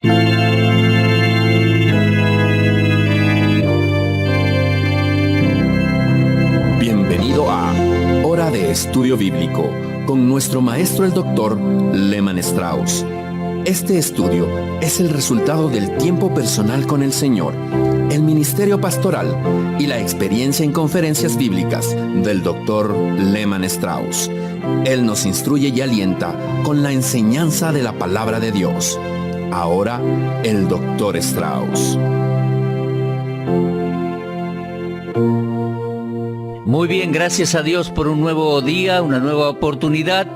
Bienvenido a Hora de Estudio Bíblico con nuestro maestro el Dr. Lehman Strauss. Este estudio es el resultado del tiempo personal con el Señor, el ministerio pastoral y la experiencia en conferencias bíblicas del Dr. Lehman Strauss. Él nos instruye y alienta con la enseñanza de la palabra de Dios. Ahora, el Dr. Strauss. Muy bien, gracias a Dios por un nuevo día, una nueva oportunidad.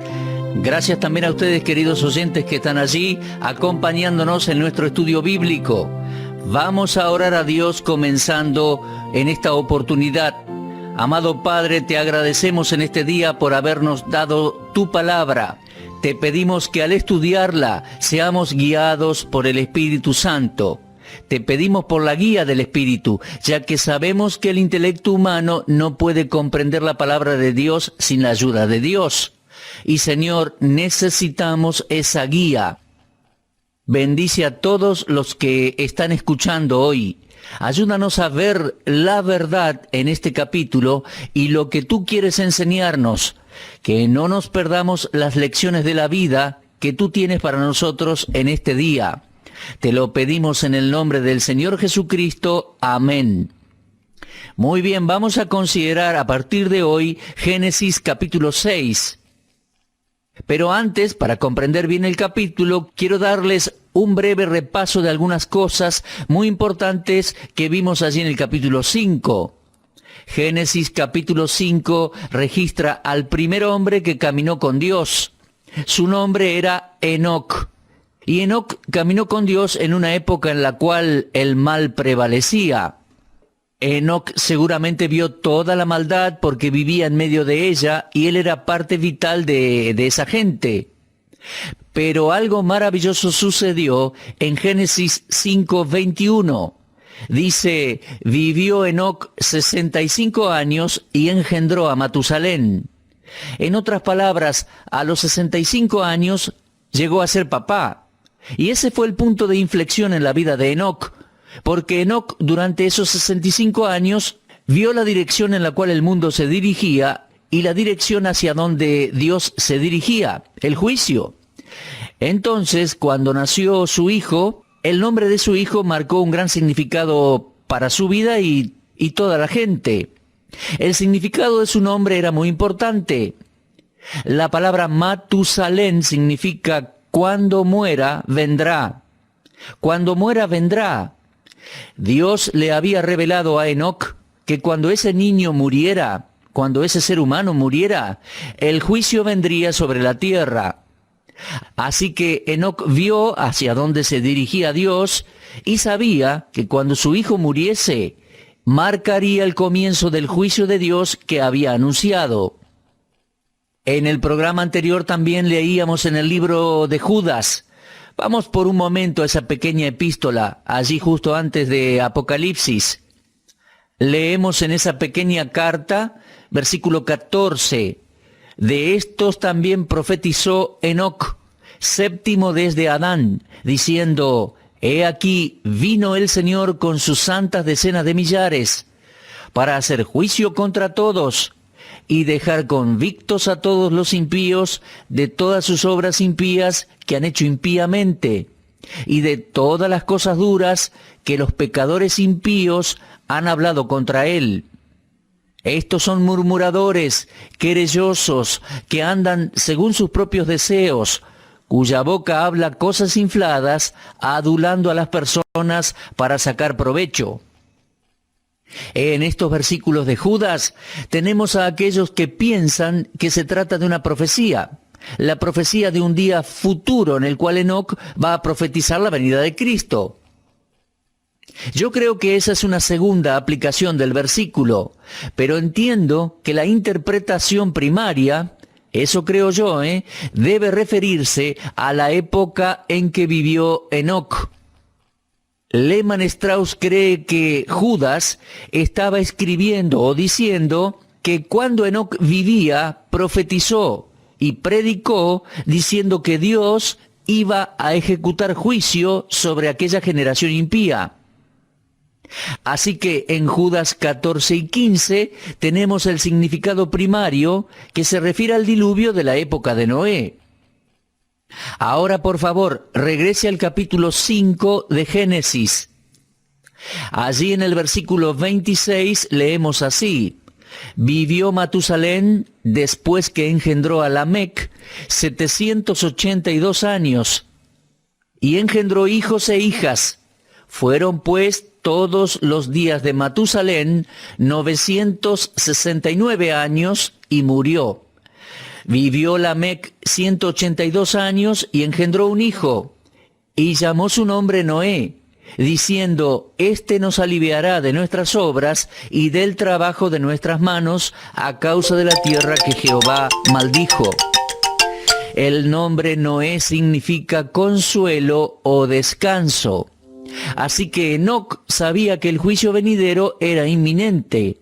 Gracias también a ustedes, queridos oyentes, que están allí acompañándonos en nuestro estudio bíblico. Vamos a orar a Dios comenzando en esta oportunidad. Amado Padre, te agradecemos en este día por habernos dado tu palabra. Te pedimos que al estudiarla seamos guiados por el Espíritu Santo. Te pedimos por la guía del Espíritu, ya que sabemos que el intelecto humano no puede comprender la palabra de Dios sin la ayuda de Dios. Y Señor, necesitamos esa guía. Bendice a todos los que están escuchando hoy. Ayúdanos a ver la verdad en este capítulo y lo que tú quieres enseñarnos. Que no nos perdamos las lecciones de la vida que tú tienes para nosotros en este día. Te lo pedimos en el nombre del Señor Jesucristo. Amén. Muy bien, vamos a considerar a partir de hoy Génesis capítulo 6. Pero antes, para comprender bien el capítulo, quiero darles un breve repaso de algunas cosas muy importantes que vimos allí en el capítulo 5. Génesis capítulo 5 registra al primer hombre que caminó con Dios. Su nombre era Enoc. Y Enoc caminó con Dios en una época en la cual el mal prevalecía. Enoc seguramente vio toda la maldad porque vivía en medio de ella y él era parte vital de esa gente. Pero algo maravilloso sucedió en Génesis 5:21. Dice, vivió Enoc 65 años y engendró a Matusalén. En otras palabras, a los 65 años llegó a ser papá. Y ese fue el punto de inflexión en la vida de Enoc, porque Enoc durante esos 65 años vio la dirección en la cual el mundo se dirigía y la dirección hacia donde Dios se dirigía, el juicio. Entonces, cuando nació su hijo, el nombre de su hijo marcó un gran significado para su vida y toda la gente. El significado de su nombre era muy importante. La palabra Matusalén significa cuando muera, vendrá. Cuando muera, vendrá. Dios le había revelado a Enoc que cuando ese niño muriera, cuando ese ser humano muriera, el juicio vendría sobre la tierra. Así que Enoc vio hacia dónde se dirigía Dios y sabía que cuando su hijo muriese, marcaría el comienzo del juicio de Dios que había anunciado. En el programa anterior también leíamos en el libro de Judas. Vamos por un momento a esa pequeña epístola, allí justo antes de Apocalipsis. Leemos en esa pequeña carta, versículo 14. De estos también profetizó Enoc, séptimo desde Adán, diciendo, he aquí vino el Señor con sus santas decenas de millares, para hacer juicio contra todos, y dejar convictos a todos los impíos de todas sus obras impías que han hecho impíamente, y de todas las cosas duras que los pecadores impíos han hablado contra él. Estos son murmuradores, querellosos, que andan según sus propios deseos, cuya boca habla cosas infladas, adulando a las personas para sacar provecho. En estos versículos de Judas tenemos a aquellos que piensan que se trata de una profecía, la profecía de un día futuro en el cual Enoc va a profetizar la venida de Cristo. Yo creo que esa es una segunda aplicación del versículo, pero entiendo que la interpretación primaria, eso creo yo, debe referirse a la época en que vivió Enoc. Lehman Strauss cree que Judas estaba escribiendo o diciendo que cuando Enoc vivía, profetizó y predicó diciendo que Dios iba a ejecutar juicio sobre aquella generación impía. Así que en Judas 14 y 15 tenemos el significado primario que se refiere al diluvio de la época de Noé. Ahora, por favor, regrese al capítulo 5 de Génesis. Allí en el versículo 26 leemos así: vivió Matusalén, después que engendró a Lamec, 782 años, y engendró hijos e hijas. Fueron pues todos los días de Matusalén 969 años, y murió. Vivió Lamec 182 años y engendró un hijo, y llamó su nombre Noé, diciendo: Este nos aliviará de nuestras obras y del trabajo de nuestras manos, a causa de la tierra que Jehová maldijo. El nombre Noé significa consuelo o descanso. Así que Enoc sabía que el juicio venidero era inminente.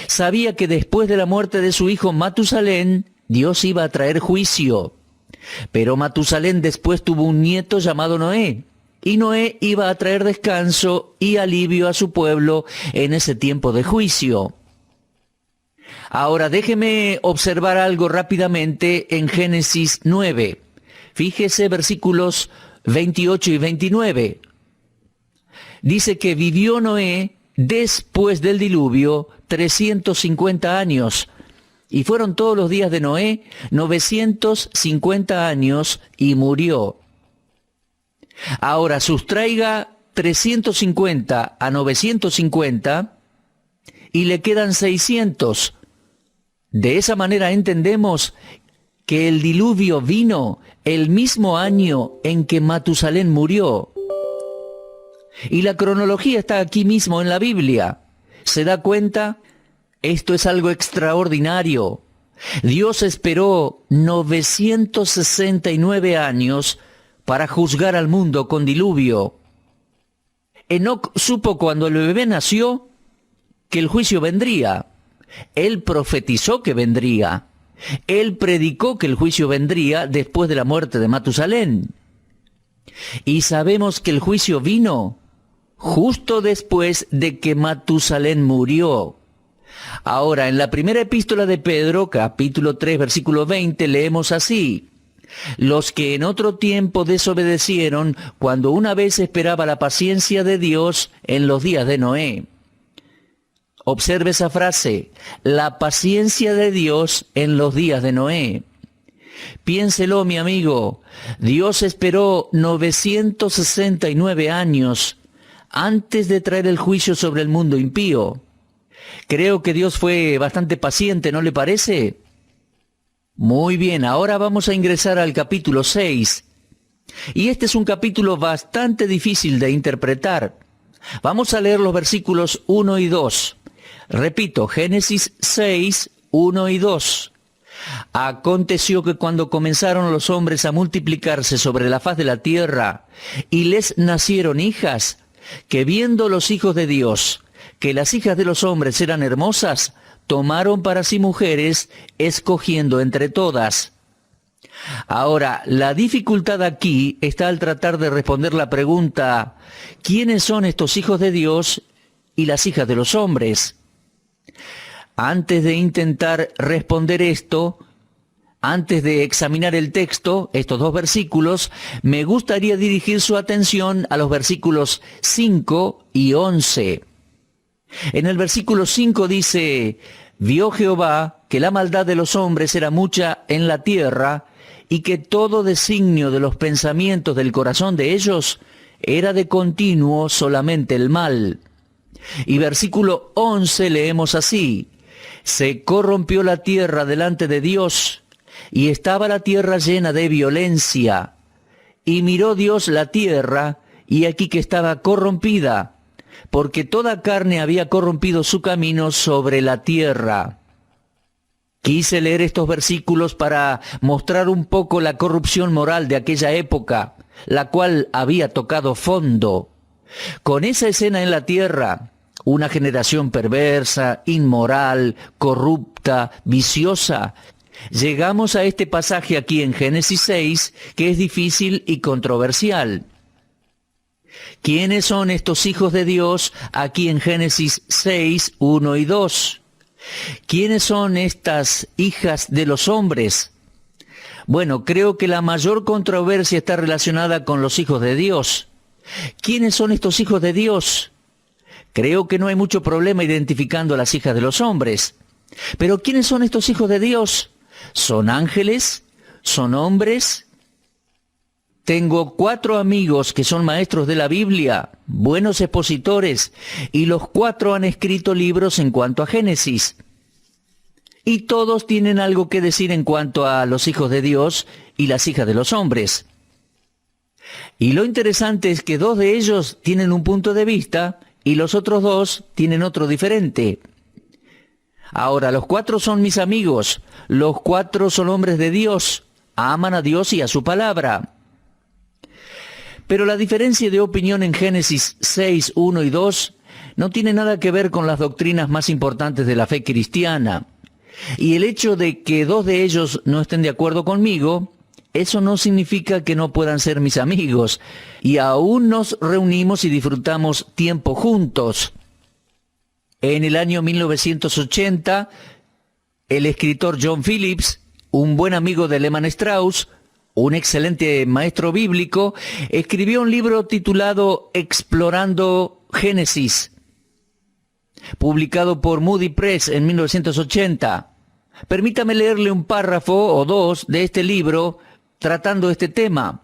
Sabía que después de la muerte de su hijo Matusalén, Dios iba a traer juicio. Pero Matusalén después tuvo un nieto llamado Noé, y Noé iba a traer descanso y alivio a su pueblo en ese tiempo de juicio. Ahora déjeme observar algo rápidamente en Génesis 9. Fíjese versículos 28 y 29. Dice que vivió Noé después del diluvio 350 años, y fueron todos los días de Noé 950 años, y murió. Ahora sustraiga 350 a 950 y le quedan 600. De esa manera entendemos que el diluvio vino el mismo año en que Matusalén murió. Y la cronología está aquí mismo en la Biblia. ¿Se da cuenta? Esto es algo extraordinario. Dios esperó 969 años para juzgar al mundo con diluvio. Enoc supo cuando el bebé nació que el juicio vendría. Él profetizó que vendría. Él predicó que el juicio vendría después de la muerte de Matusalén. Y sabemos que el juicio vino justo después de que Matusalén murió. Ahora, en la primera epístola de Pedro, capítulo 3, versículo 20, leemos así: los que en otro tiempo desobedecieron, cuando una vez esperaba la paciencia de Dios en los días de Noé. Observe esa frase: la paciencia de Dios en los días de Noé. Piénselo, mi amigo. Dios esperó 969 años antes de traer el juicio sobre el mundo impío. Creo que Dios fue bastante paciente, ¿no le parece? Muy bien, ahora vamos a ingresar al capítulo 6. Y este es un capítulo bastante difícil de interpretar. Vamos a leer los versículos 1 y 2. Repito, Génesis 6, 1 y 2. Aconteció que cuando comenzaron los hombres a multiplicarse sobre la faz de la tierra, y les nacieron hijas, que viendo los hijos de Dios que las hijas de los hombres eran hermosas, tomaron para sí mujeres, escogiendo entre todas. Ahora, la dificultad aquí está al tratar de responder la pregunta: ¿quiénes son estos hijos de Dios y las hijas de los hombres? Antes de intentar responder esto, antes de examinar el texto, estos dos versículos, me gustaría dirigir su atención a los versículos 5 y 11. En el versículo 5 dice: vio Jehová que la maldad de los hombres era mucha en la tierra, y que todo designio de los pensamientos del corazón de ellos era de continuo solamente el mal. Y versículo 11 leemos así: se corrompió la tierra delante de Dios, y estaba la tierra llena de violencia. Y miró Dios la tierra, y aquí que estaba corrompida, porque toda carne había corrompido su camino sobre la tierra. Quise leer estos versículos para mostrar un poco la corrupción moral de aquella época, la cual había tocado fondo. Con esa escena en la tierra, una generación perversa, inmoral, corrupta, viciosa, llegamos a este pasaje aquí en Génesis 6, que es difícil y controversial. ¿Quiénes son estos hijos de Dios aquí en Génesis 6, 1 y 2? ¿Quiénes son estas hijas de los hombres? Bueno, creo que la mayor controversia está relacionada con los hijos de Dios. ¿Quiénes son estos hijos de Dios? Creo que no hay mucho problema identificando a las hijas de los hombres. Pero ¿quiénes son estos hijos de Dios? ¿Son ángeles? ¿Son hombres? Tengo 4 amigos que son maestros de la Biblia, buenos expositores, y los 4 han escrito libros en cuanto a Génesis. Y todos tienen algo que decir en cuanto a los hijos de Dios y las hijas de los hombres. Y lo interesante es que 2 de ellos tienen un punto de vista y los otros 2 tienen otro diferente. Ahora, los 4 son mis amigos, los 4 son hombres de Dios, aman a Dios y a su palabra. Pero la diferencia de opinión en Génesis 6, 1 y 2 no tiene nada que ver con las doctrinas más importantes de la fe cristiana. Y el hecho de que 2 de ellos no estén de acuerdo conmigo, eso no significa que no puedan ser mis amigos. Y aún nos reunimos y disfrutamos tiempo juntos. En el año 1980, el escritor John Phillips, un buen amigo de Lehman Strauss, un excelente maestro bíblico, escribió un libro titulado Explorando Génesis, publicado por Moody Press en 1980. Permítame leerle un párrafo o 2 de este libro tratando este tema.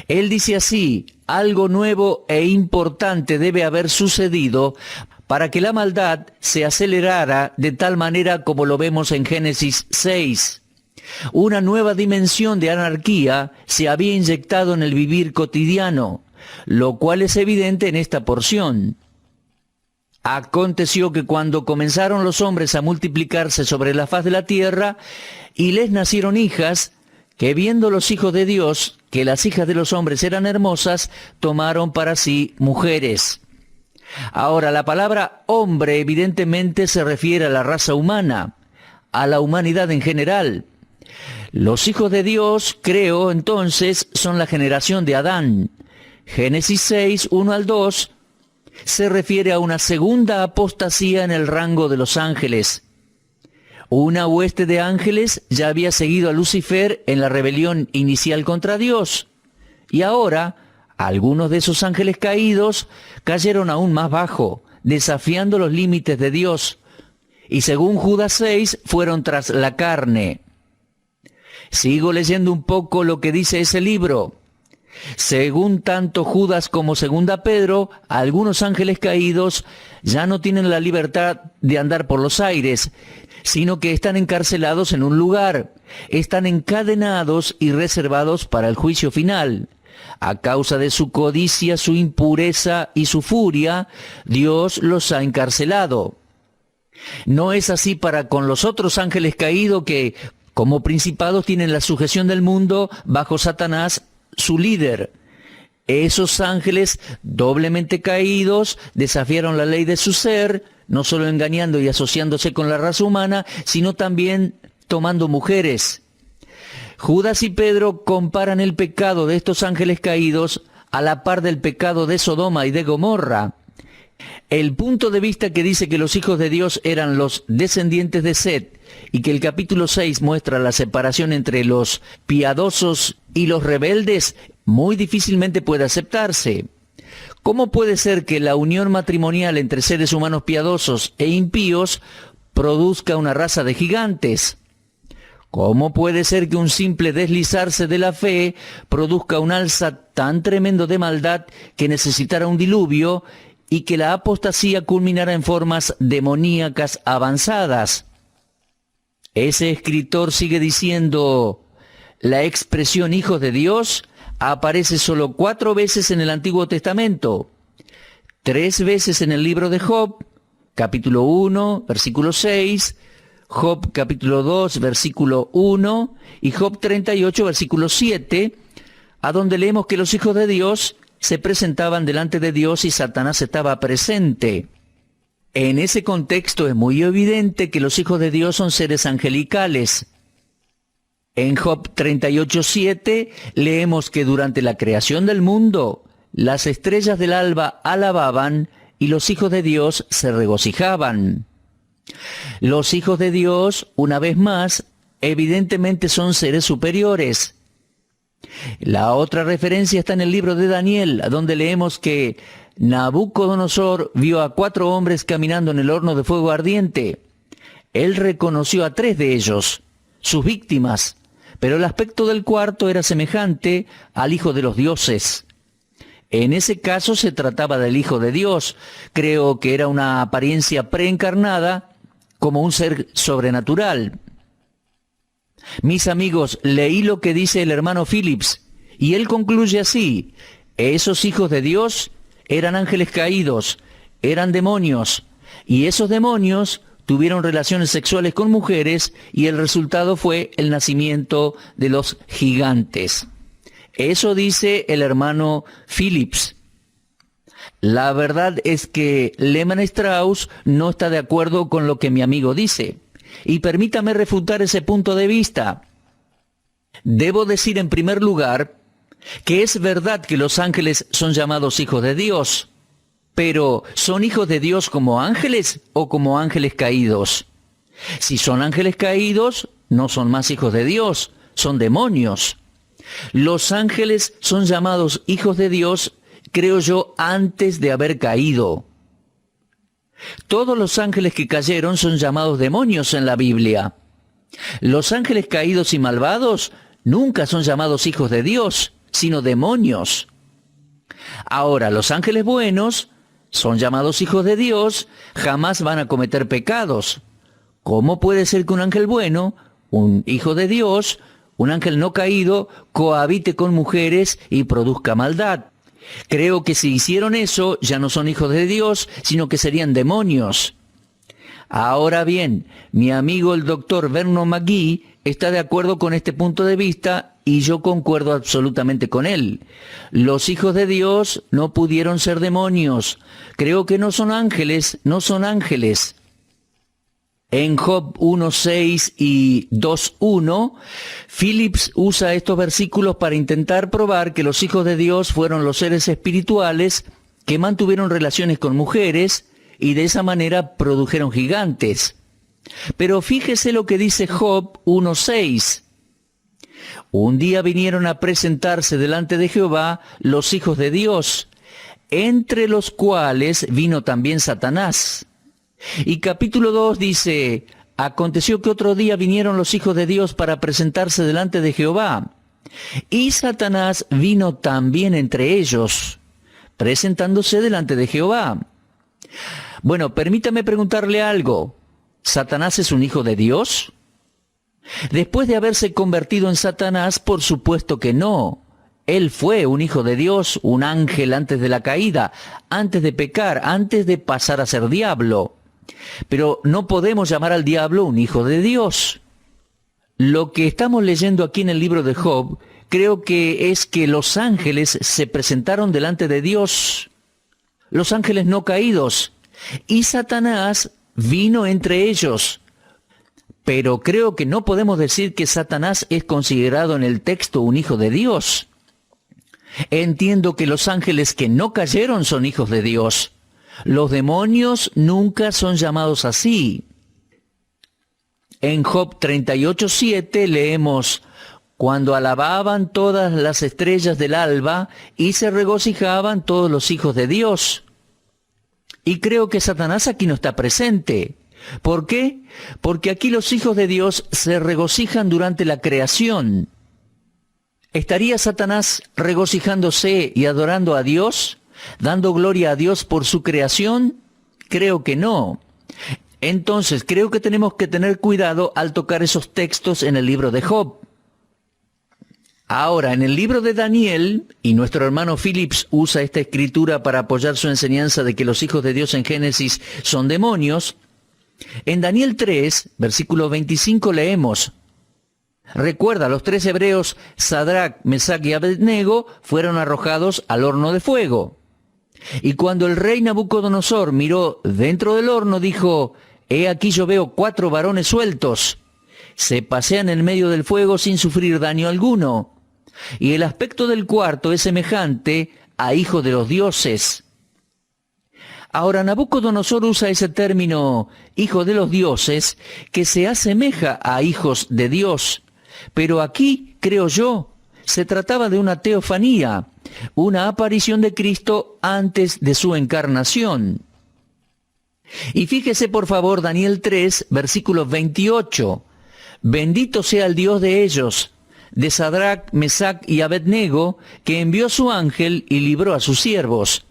Él dice así: algo nuevo e importante debe haber sucedido para que la maldad se acelerara de tal manera como lo vemos en Génesis 6. Una nueva dimensión de anarquía se había inyectado en el vivir cotidiano, lo cual es evidente en esta porción. Aconteció que cuando comenzaron los hombres a multiplicarse sobre la faz de la tierra, y les nacieron hijas, que viendo los hijos de Dios que las hijas de los hombres eran hermosas, tomaron para sí mujeres. Ahora, la palabra hombre evidentemente se refiere a la raza humana, a la humanidad en general. Los hijos de Dios, creo, entonces, son la generación de Adán. Génesis 6, 1 al 2, se refiere a una segunda apostasía en el rango de los ángeles. Una hueste de ángeles ya había seguido a Lucifer en la rebelión inicial contra Dios. Y ahora, algunos de esos ángeles caídos cayeron aún más bajo, desafiando los límites de Dios. Y según Judas 6, fueron tras la carne. Sigo leyendo un poco lo que dice ese libro. Según tanto Judas como segunda Pedro, algunos ángeles caídos ya no tienen la libertad de andar por los aires, sino que están encarcelados en un lugar, están encadenados y reservados para el juicio final. A causa de su codicia, su impureza y su furia, Dios los ha encarcelado. No es así para con los otros ángeles caídos que, como principados, tienen la sujeción del mundo bajo Satanás, su líder. Esos ángeles doblemente caídos desafiaron la ley de su ser, no solo engañando y asociándose con la raza humana, sino también tomando mujeres. Judas y Pedro comparan el pecado de estos ángeles caídos a la par del pecado de Sodoma y de Gomorra. El punto de vista que dice que los hijos de Dios eran los descendientes de Set y que el capítulo 6 muestra la separación entre los piadosos y los rebeldes, muy difícilmente puede aceptarse. ¿Cómo puede ser que la unión matrimonial entre seres humanos piadosos e impíos produzca una raza de gigantes? ¿Cómo puede ser que un simple deslizarse de la fe produzca un alza tan tremendo de maldad que necesitara un diluvio y que la apostasía culminara en formas demoníacas avanzadas? Ese escritor sigue diciendo: la expresión hijos de Dios aparece solo 4 veces en el Antiguo Testamento, 3 veces en el libro de Job, capítulo 1, versículo 6, Job capítulo 2, versículo 1, y Job 38, versículo 7, a donde leemos que los hijos de Dios se presentaban delante de Dios y Satanás estaba presente. En ese contexto es muy evidente que los hijos de Dios son seres angelicales. En Job 38:7 leemos que durante la creación del mundo, las estrellas del alba alababan y los hijos de Dios se regocijaban. Los hijos de Dios, una vez más, evidentemente son seres superiores. La otra referencia está en el libro de Daniel, donde leemos que Nabucodonosor vio a 4 hombres caminando en el horno de fuego ardiente. Él reconoció a 3 de ellos, sus víctimas, pero el aspecto del cuarto era semejante al Hijo de los dioses. En ese caso se trataba del Hijo de Dios. Creo que era una apariencia preencarnada como un ser sobrenatural. Mis amigos, leí lo que dice el hermano Phillips, y él concluye así: esos hijos de Dios eran ángeles caídos, eran demonios, y esos demonios tuvieron relaciones sexuales con mujeres, y el resultado fue el nacimiento de los gigantes. Eso dice el hermano Phillips. La verdad es que Lehmann Strauss no está de acuerdo con lo que mi amigo dice. Y permítame refutar ese punto de vista. Debo decir en primer lugar que es verdad que los ángeles son llamados hijos de Dios, pero ¿son hijos de Dios como ángeles o como ángeles caídos? Si son ángeles caídos, no son más hijos de Dios, son demonios. Los ángeles son llamados hijos de Dios, creo yo, antes de haber caído. Todos los ángeles que cayeron son llamados demonios en la Biblia. Los ángeles caídos y malvados nunca son llamados hijos de Dios, sino demonios. Ahora, los ángeles buenos son llamados hijos de Dios, jamás van a cometer pecados. ¿Cómo puede ser que un ángel bueno, un hijo de Dios, un ángel no caído, cohabite con mujeres y produzca maldad? Creo que si hicieron eso, ya no son hijos de Dios, sino que serían demonios. Ahora bien, mi amigo el doctor Vernon McGee está de acuerdo con este punto de vista y yo concuerdo absolutamente con él. Los hijos de Dios no pudieron ser demonios. Creo que no son ángeles, no son ángeles. En Job 1:6 y 2:1, Phillips usa estos versículos para intentar probar que los hijos de Dios fueron los seres espirituales que mantuvieron relaciones con mujeres y de esa manera produjeron gigantes. Pero fíjese lo que dice Job 1:6. Un día vinieron a presentarse delante de Jehová los hijos de Dios, entre los cuales vino también Satanás. Y capítulo 2 dice: aconteció que otro día vinieron los hijos de Dios para presentarse delante de Jehová, y Satanás vino también entre ellos, presentándose delante de Jehová. Bueno, permítame preguntarle algo. ¿Satanás es un hijo de Dios? Después de haberse convertido en Satanás, por supuesto que no. Él fue un hijo de Dios, un ángel antes de la caída, antes de pecar, antes de pasar a ser diablo. Pero no podemos llamar al diablo un hijo de Dios. Lo que estamos leyendo aquí en el libro de Job, creo que es que los ángeles se presentaron delante de Dios, los ángeles no caídos, y Satanás vino entre ellos. Pero creo que no podemos decir que Satanás es considerado en el texto un hijo de Dios. Entiendo que los ángeles que no cayeron son hijos de Dios. Los demonios nunca son llamados así. En Job 38:7 leemos: cuando alababan todas las estrellas del alba y se regocijaban todos los hijos de Dios. Y creo que Satanás aquí no está presente. ¿Por qué? Porque aquí los hijos de Dios se regocijan durante la creación. ¿Estaría Satanás regocijándose y adorando a Dios, dando gloria a Dios por su creación? Creo que no. Entonces, creo que tenemos que tener cuidado al tocar esos textos en el libro de Job. Ahora, en el libro de Daniel, y nuestro hermano Phillips usa esta escritura para apoyar su enseñanza de que los hijos de Dios en Génesis son demonios, en Daniel 3, versículo 25 leemos: recuerda, los 3 hebreos, Sadrach, Mesach y Abednego, fueron arrojados al horno de fuego. Y cuando el rey Nabucodonosor miró dentro del horno, dijo: «He aquí yo veo 4 varones sueltos. Se pasean en medio del fuego sin sufrir daño alguno. Y el aspecto del cuarto es semejante a hijo de los dioses». Ahora Nabucodonosor usa ese término hijo de los dioses que se asemeja a hijos de Dios. Pero aquí, creo yo, se trataba de una teofanía, una aparición de Cristo antes de su encarnación. Y fíjese por favor Daniel 3, versículo 28. «Bendito sea el Dios de ellos, de Sadrach, Mesach y Abednego, que envió su ángel y libró a sus siervos».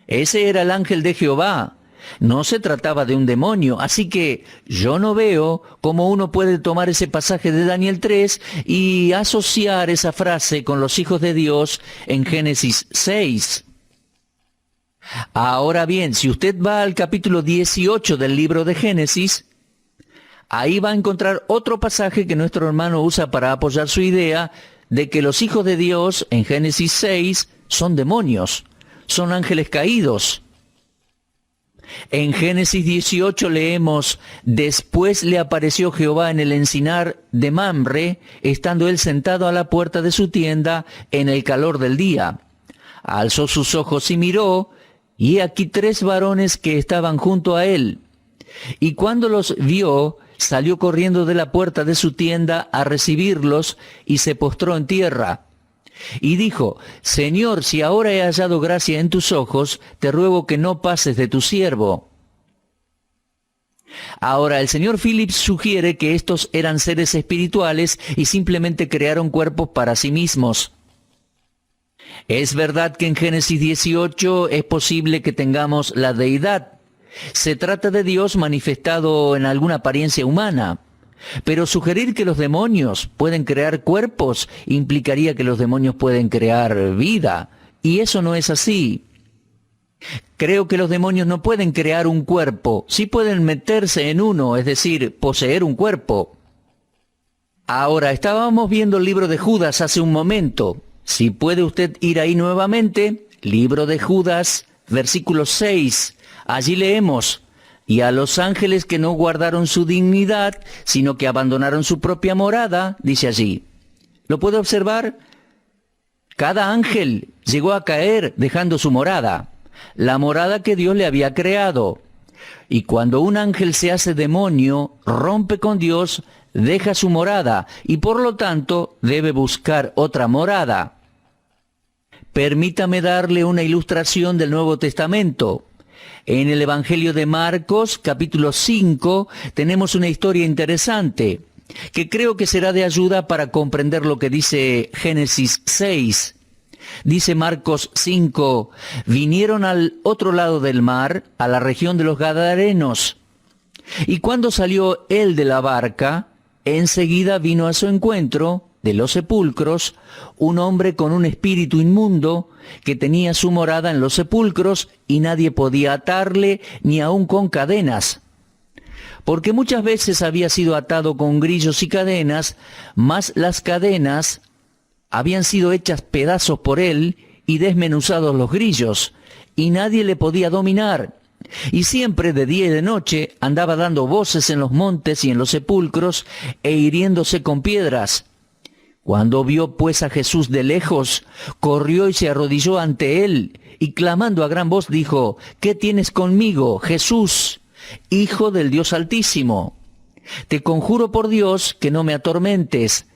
Ese era el ángel de Jehová. No se trataba de un demonio, así que yo no veo cómo uno puede tomar ese pasaje de Daniel 3 y asociar esa frase con los hijos de Dios en Génesis 6. Ahora bien, si usted va al capítulo 18 del libro de Génesis, ahí va a encontrar otro pasaje que nuestro hermano usa para apoyar su idea de que los hijos de Dios en Génesis 6 son demonios, son ángeles caídos. En Génesis 18 leemos: «Después le apareció Jehová en el encinar de Mamre, estando él sentado a la puerta de su tienda en el calor del día. Alzó sus ojos y miró, y he aquí 3 varones que estaban junto a él. Y cuando los vio, salió corriendo de la puerta de su tienda a recibirlos, y se postró en tierra. Y dijo: Señor, si ahora he hallado gracia en tus ojos, te ruego que no pases de tu siervo». Ahora, el señor Phillips sugiere que estos eran seres espirituales y simplemente crearon cuerpos para sí mismos. Es verdad que en Génesis 18 es posible que tengamos la deidad. Se trata de Dios manifestado en alguna apariencia humana. Pero sugerir que los demonios pueden crear cuerpos implicaría que los demonios pueden crear vida. Y eso no es así. Creo que los demonios no pueden crear un cuerpo. Sí pueden meterse en uno, es decir, poseer un cuerpo. Ahora, estábamos viendo el libro de Judas hace un momento. Si puede usted ir ahí nuevamente, libro de Judas, versículo 6. Allí leemos: «Y a los ángeles que no guardaron su dignidad, sino que abandonaron su propia morada», dice allí. ¿Lo puede observar? Cada ángel llegó a caer dejando su morada, la morada que Dios le había creado. Y cuando un ángel se hace demonio, rompe con Dios, deja su morada y por lo tanto debe buscar otra morada. Permítame darle una ilustración del Nuevo Testamento. En el Evangelio de Marcos, capítulo 5, tenemos una historia interesante que creo que será de ayuda para comprender lo que dice Génesis 6. Dice Marcos 5, «Vinieron al otro lado del mar, a la región de los Gadarenos. Y cuando salió él de la barca, enseguida vino a su encuentro, de los sepulcros, un hombre con un espíritu inmundo, que tenía su morada en los sepulcros, y nadie podía atarle, ni aun con cadenas. Porque muchas veces había sido atado con grillos y cadenas, mas las cadenas habían sido hechas pedazos por él, y desmenuzados los grillos, y nadie le podía dominar. Y siempre de día y de noche andaba dando voces en los montes y en los sepulcros, e hiriéndose con piedras. Cuando vio pues a Jesús de lejos, corrió y se arrodilló ante él, y clamando a gran voz dijo: «¿Qué tienes conmigo, Jesús, Hijo del Dios Altísimo? Te conjuro por Dios que no me atormentes».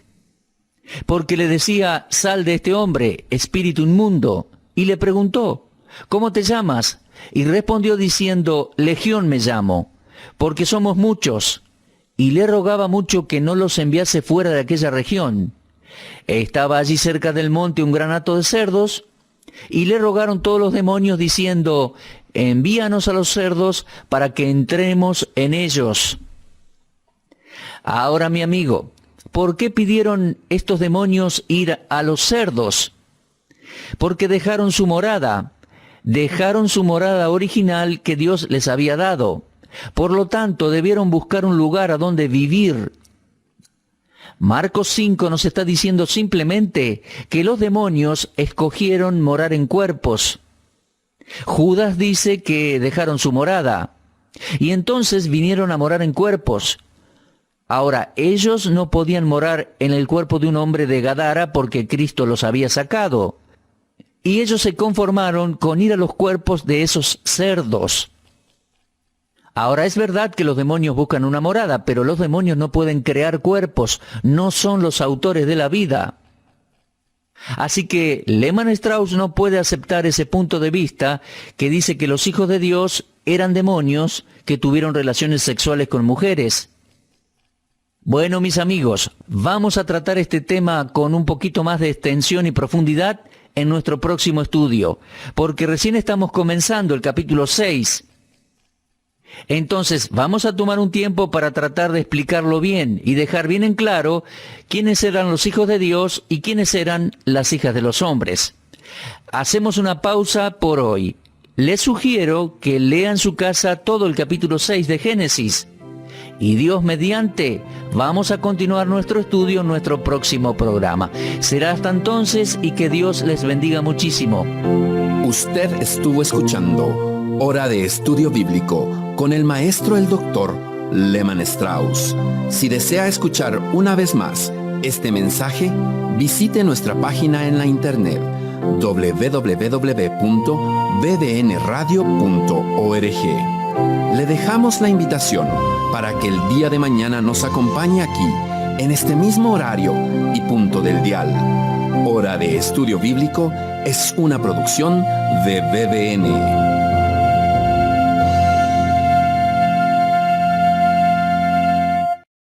Porque le decía: «Sal de este hombre, espíritu inmundo». Y le preguntó: «¿Cómo te llamas?». Y respondió diciendo: «Legión me llamo, porque somos muchos». Y le rogaba mucho que no los enviase fuera de aquella región. Estaba allí cerca del monte un gran hato de cerdos, y le rogaron todos los demonios diciendo: «Envíanos a los cerdos para que entremos en ellos». Ahora, mi amigo, ¿por qué pidieron estos demonios ir a los cerdos? Porque dejaron su morada original que Dios les había dado. Por lo tanto, debieron buscar un lugar a donde vivir. Marcos 5 nos está diciendo simplemente que los demonios escogieron morar en cuerpos. Judas dice que dejaron su morada y entonces vinieron a morar en cuerpos. Ahora, ellos no podían morar en el cuerpo de un hombre de Gadara porque Cristo los había sacado. Y ellos se conformaron con ir a los cuerpos de esos cerdos. Ahora, es verdad que los demonios buscan una morada, pero los demonios no pueden crear cuerpos, no son los autores de la vida. Así que Lehmann Strauss no puede aceptar ese punto de vista que dice que los hijos de Dios eran demonios que tuvieron relaciones sexuales con mujeres. Bueno, mis amigos, vamos a tratar este tema con un poquito más de extensión y profundidad en nuestro próximo estudio, porque recién estamos comenzando el capítulo 6. Entonces, vamos a tomar un tiempo para tratar de explicarlo bien y dejar bien en claro quiénes eran los hijos de Dios y quiénes eran las hijas de los hombres. Hacemos una pausa por hoy. Les sugiero que lean en su casa todo el capítulo 6 de Génesis. Y Dios mediante, vamos a continuar nuestro estudio en nuestro próximo programa. Será hasta entonces y que Dios les bendiga muchísimo. Usted estuvo escuchando Hora de Estudio Bíblico con el maestro el doctor Lehmann Strauss. Si desea escuchar una vez más este mensaje, visite nuestra página en la internet www.bbnradio.org. Le dejamos la invitación para que el día de mañana nos acompañe aquí, en este mismo horario y punto del dial. Hora de Estudio Bíblico es una producción de BBN.